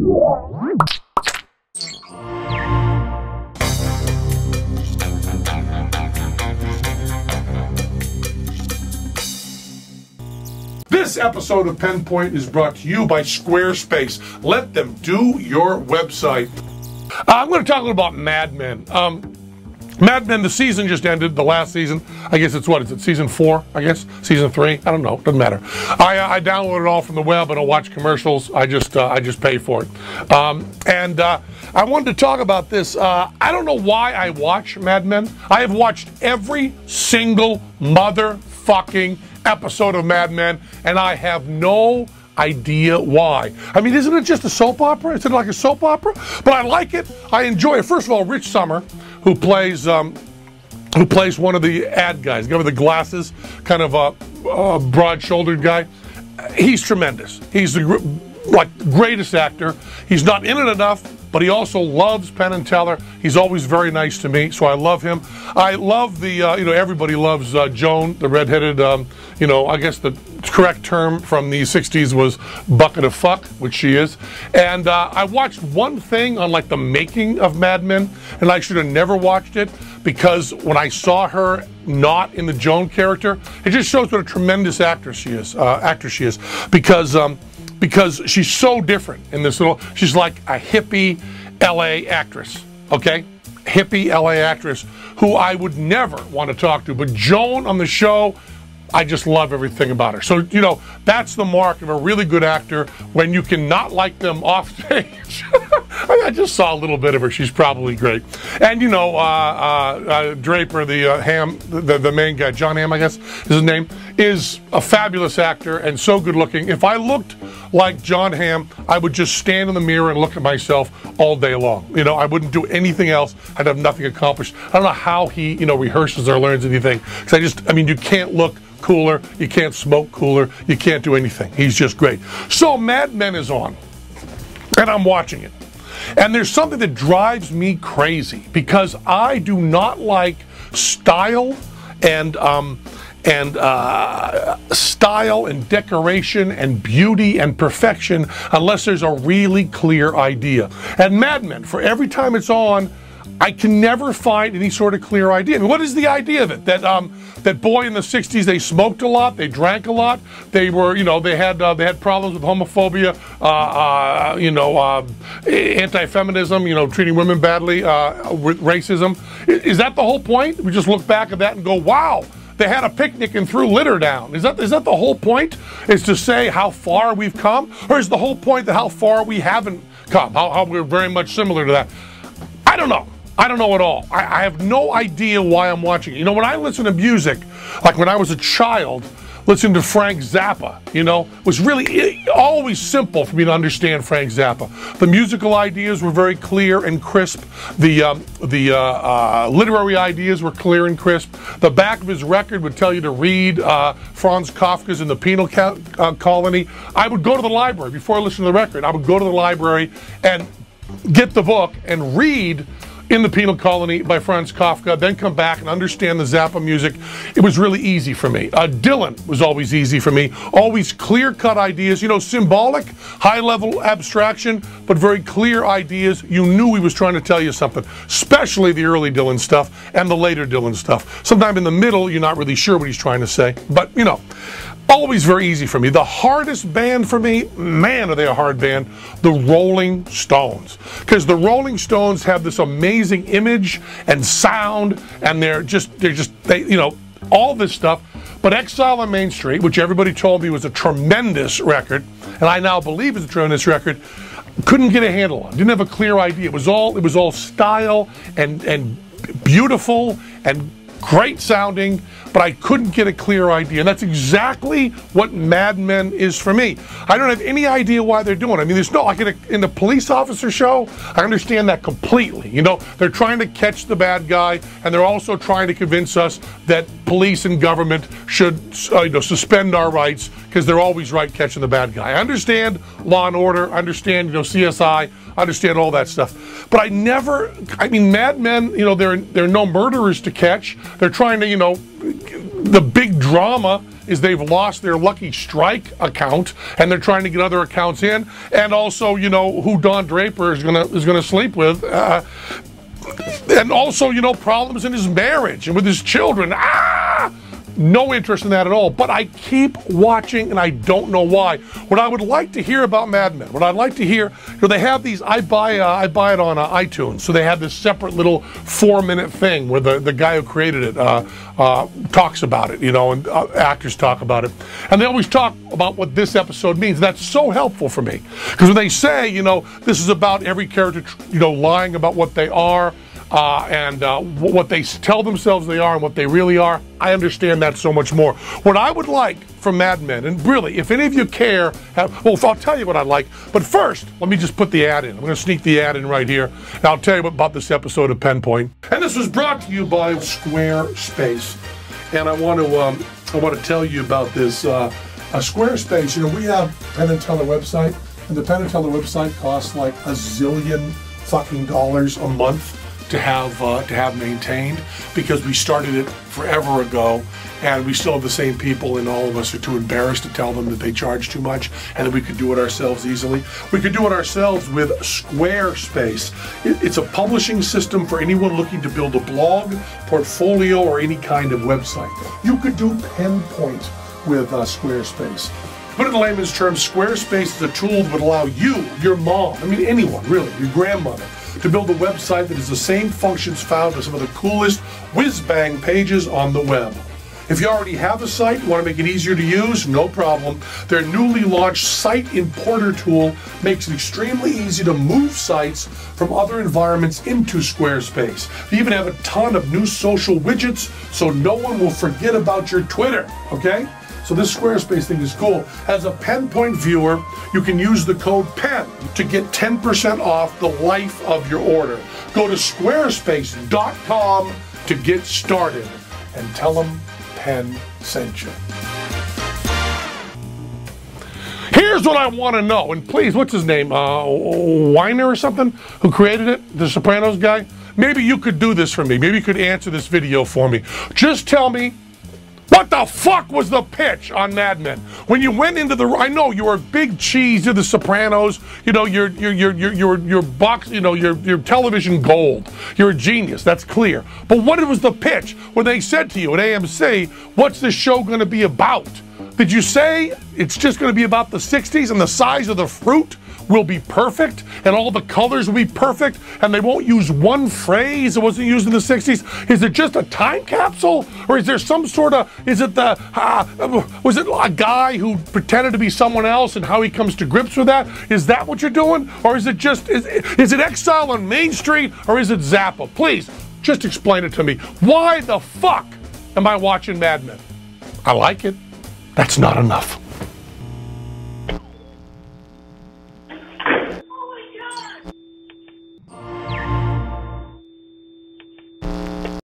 This episode of Penn Point is brought to you by Squarespace. Let them do your website. I'm going to talk a little about Mad Men. Mad Men, the season just ended, the last season. I guess it's what, is it season 4, I guess? Season 3? I don't know, doesn't matter. I download it all from the web. I don't watch commercials. I just pay for it. I wanted to talk about this. I don't know why I watch Mad Men. I have watched every single motherfucking episode of Mad Men, and I have no idea why. I mean, isn't it just a soap opera? Isn't it like a soap opera? But I like it. I enjoy it. First of all, Rich Sommer, who plays one of the ad guys, the guy with the glasses, kind of a broad-shouldered guy. He's tremendous. He's the greatest actor. He's not in it enough, but he also loves Penn and Teller. He's always very nice to me, so I love him. I love the, everybody loves Joan, the redheaded, I guess the correct term from the 60s was bucket of fuck, which she is. And I watched one thing on like the making of Mad Men, and I should have never watched it because when I saw her not in the Joan character, it just shows what a tremendous actress she is, because she's so different in this little, she's like a hippie LA actress, okay? Hippie LA actress who I would never want to talk to, but Joan on the show, I just love everything about her. So, that's the mark of a really good actor, when you can not like them off stage. I just saw a little bit of her. She's probably great. And, Draper, the main guy, John Hamm, I guess is his name, is a fabulous actor and so good looking. If I looked like John Hamm, I would just stand in the mirror and look at myself all day long. I wouldn't do anything else. I'd have nothing accomplished. I don't know how he, rehearses or learns anything. Because you can't look cooler, you can't smoke cooler, you can't do anything. He's just great. So Mad Men is on, and I'm watching it. And there's something that drives me crazy, because I do not like style and style and decoration and beauty and perfection unless there's a really clear idea. And Mad Men, for every time it's on, I can never find any sort of clear idea. I mean, what is the idea of it? That boy in the 60s, they smoked a lot, they drank a lot, they were, they had problems with homophobia, anti-feminism, treating women badly, with racism. Is that the whole point? We just look back at that and go, wow, they had a picnic and threw litter down. Is that the whole point? Is to say how far we've come? Or is the whole point that how far we haven't come? How we're very much similar to that? I don't know. I don't know at all. I have no idea why I'm watching it. When I listen to music, like when I was a child, listening to Frank Zappa, was really always simple for me to understand Frank Zappa. The musical ideas were very clear and crisp. The literary ideas were clear and crisp. The back of his record would tell you to read Franz Kafka's In the Penal Colony. I would go to the library before I listened to the record. I would go to the library and get the book and read In the Penal Colony by Franz Kafka, then come back and understand the Zappa music. It was really easy for me. Dylan was always easy for me. Always clear-cut ideas, symbolic, high-level abstraction, but very clear ideas. You knew he was trying to tell you something, especially the early Dylan stuff and the later Dylan stuff. Sometime in the middle, you're not really sure what he's trying to say, but, always very easy for me. The hardest band for me, man, are they a hard band, the Rolling Stones. Because the Rolling Stones have this amazing image and sound, and they're just all this stuff. But Exile on Main Street, which everybody told me was a tremendous record, and I now believe is a tremendous record, couldn't get a handle on. Didn't have a clear idea. It was all style and beautiful and great sounding, but I couldn't get a clear idea. And that's exactly what Mad Men is for me. I don't have any idea why they're doing it. I mean, there's no, like in the police officer show, I understand that completely. They're trying to catch the bad guy, and they're also trying to convince us that police and government should suspend our rights because they're always right catching the bad guy. I understand Law and Order, I understand CSI, I understand all that stuff. But Mad Men, there are no murderers to catch. They're trying to, the big drama is they've lost their Lucky Strike account and they're trying to get other accounts in, and also, you know, who Don Draper is gonna sleep with, and also, you know, problems in his marriage and with his children. No interest in that at all. But I keep watching, and I don't know why. What I would like to hear about Mad Men, what I'd like to hear, you know, they have these. I buy it on iTunes, so they have this separate little 4-minute thing where the guy who created it talks about it, you know, and actors talk about it, and they always talk about what this episode means. That's so helpful for me, because when they say, you know, this is about every character, you know, lying about what they are. And what they tell themselves they are and what they really are, I understand that so much more. What I would like from Mad Men, and really, if any of you care, well, I'll tell you what I'd like, but first, let me just put the ad in. I'm going to sneak the ad in right here, and I'll tell you about this episode of Penn Point. And this was brought to you by Squarespace, and I want to tell you about this Squarespace. You know, we have Penn and Teller website, and the Penn and Teller website costs like $1 zillion fucking a month to have maintained, because we started it forever ago, and we still have the same people, and all of us are too embarrassed to tell them that they charge too much and that we could do it ourselves easily. We could do it ourselves with Squarespace. It's a publishing system for anyone looking to build a blog, portfolio, or any kind of website. You could do Penn Point with Squarespace. Put it in layman's terms, Squarespace is a tool that would allow you, your mom, I mean anyone really, your grandmother, to build a website that has the same functions found on some of the coolest whiz-bang pages on the web. If you already have a site, you want to make it easier to use, no problem. Their newly launched Site Importer tool makes it extremely easy to move sites from other environments into Squarespace. They even have a ton of new social widgets, so no one will forget about your Twitter, okay? So this Squarespace thing is cool. As a Penn Point viewer, you can use the code PENN to get 10% off the life of your order. Go to squarespace.com to get started and tell them Penn sent you. Here's what I want to know, and please, what's his name? Weiner or something? Who created it? The Sopranos guy? Maybe you could do this for me. Maybe you could answer this video for me. Just tell me, what the fuck was the pitch on Mad Men? When you went into the, I know you were a big cheese to the Sopranos, you know, your box, you know, your television gold. You're a genius, that's clear. But what was the pitch when they said to you at AMC, what's this show going to be about? Did you say it's just going to be about the 60s and the size of the fruit will be perfect and all the colors will be perfect and they won't use one phrase that wasn't used in the 60s? Is it just a time capsule? Or is there some sort of, is it the, was it a guy who pretended to be someone else and how he comes to grips with that? Is that what you're doing? Or is it just, is it Exile on Main Street or is it Zappa? Please, just explain it to me. Why the fuck am I watching Mad Men? I like it. That's not enough.